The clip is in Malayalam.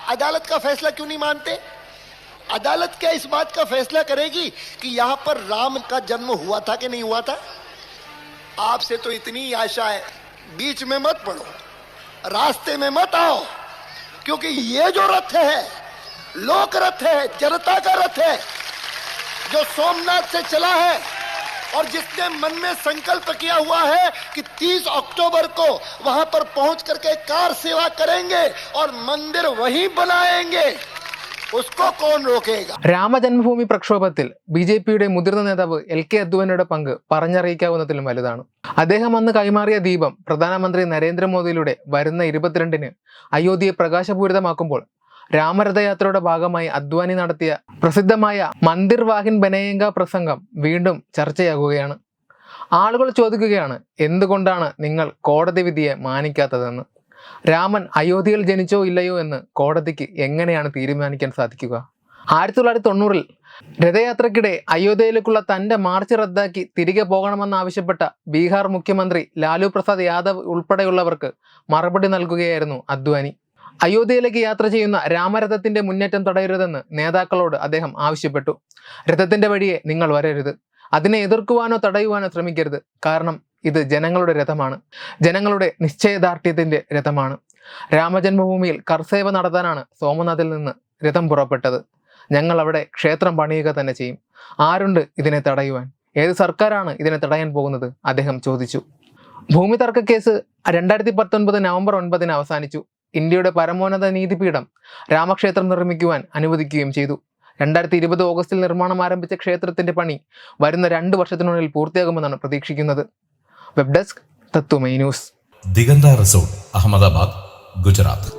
अदालत का फैसला क्यों नहीं मानते? अदालत क्या इस बात का फैसला करेगी कि यहां पर राम का जन्म हुआ था कि नहीं हुआ था? आपसे तो इतनी आशा है, बीच में मत पड़ो, रास्ते में मत आओ, क्योंकि ये जो रथ है लोक रथ है, जनता का रथ है, जो सोमनाथ से चला है और जिसने मन में संकल्प किया हुआ है कि 30 अक्टूबर को वहां पर पहुंच करके कार सेवा करेंगे और मंदिर वहीं बनाएंगे, उसको कौन रोकेगा? രാമജന്മഭൂമി പ്രക്ഷോഭത്തിൽ ബി.ജെ.പിയുടെ മുതിർന്ന നേതാവ് എൽ.കെ. അദ്വാനിയുടെ പങ്ക് പറഞ്ഞറിയിക്കാവുന്നതിലും വലുതാണ്. അദ്ദേഹം അന്ന് കൈമാറിയ ദീപം പ്രധാനമന്ത്രി നരേന്ദ്രമോദിയിലൂടെ വരുന്ന 22-ന് അയോധ്യയെ പ്രകാശപൂരിതമാക്കുമ്പോൾ രാമരഥയാത്രയുടെ ഭാഗമായി അദ്വാനി നടത്തിയ പ്രസിദ്ധമായ മന്ദിർ വാഹിൻ ബനേഗ പ്രസംഗം വീണ്ടും ചർച്ചയാകുകയാണ്. ആളുകൾ ചോദിക്കുകയാണ്, എന്തുകൊണ്ടാണ് നിങ്ങൾ കോടതി വിധിയെ മാനിക്കാത്തതെന്ന്? രാമൻ അയോധ്യയിൽ ജനിച്ചോ ഇല്ലയോ എന്ന് കോടതിക്ക് എങ്ങനെയാണ് തീരുമാനിക്കാൻ സാധിക്കുക? 1990-ൽ രഥയാത്രയ്ക്കിടെ അയോധ്യയിലേക്കുള്ള തന്റെ മാർച്ച് റദ്ദാക്കി തിരികെ പോകണമെന്നാവശ്യപ്പെട്ട ബീഹാർ മുഖ്യമന്ത്രി ലാലു പ്രസാദ് യാദവ് ഉൾപ്പെടെയുള്ളവർക്ക് മറുപടി നൽകുകയായിരുന്നു അദ്വാനി. അയോധ്യയിലേക്ക് യാത്ര ചെയ്യുന്ന രാമരഥത്തിന്റെ മുന്നേറ്റം തടയരുതെന്ന് നേതാക്കളോട് അദ്ദേഹം ആവശ്യപ്പെട്ടു. രഥത്തിന്റെ വഴിയെ നിങ്ങൾ വരരുത്, അതിനെ എതിർക്കുവാനോ തടയുവാനോ ശ്രമിക്കരുത്, കാരണം ഇത് ജനങ്ങളുടെ രഥമാണ്, ജനങ്ങളുടെ നിശ്ചയദാർഢ്യത്തിന്റെ രഥമാണ്. രാമജന്മഭൂമിയിൽ കർസേവ നടത്താനാണ് സോമനാഥിൽ നിന്ന് രഥം പുറപ്പെട്ടത്. ഞങ്ങൾ അവിടെ ക്ഷേത്രം പണിയുക തന്നെ ചെയ്യും. ആരുണ്ട് ഇതിനെ തടയുവാൻ? ഏത് സർക്കാരാണ് ഇതിനെ തടയാൻ പോകുന്നത്? അദ്ദേഹം ചോദിച്ചു. ഭൂമി തർക്ക കേസ് 2019 നവംബർ 9-ന് അവസാനിച്ചു. ഇന്ത്യയുടെ പരമോന്നത നീതിപീഠം രാമക്ഷേത്രം നിർമ്മിക്കുവാൻ അനുവദിക്കുകയും ചെയ്തു. 2020 ഓഗസ്റ്റിൽ നിർമ്മാണം ആരംഭിച്ച ക്ഷേത്രത്തിന്റെ പണി വരുന്ന 2 വർഷത്തിനുള്ളിൽ പൂർത്തിയാകുമെന്നാണ് പ്രതീക്ഷിക്കുന്നത്. വെബ് ഡെസ്ക് തത്വമൈ ന്യൂസ്. ദിഗന്ത റിസോർട്ട്, അഹമ്മദാബാദ്, ഗുജറാത്ത്.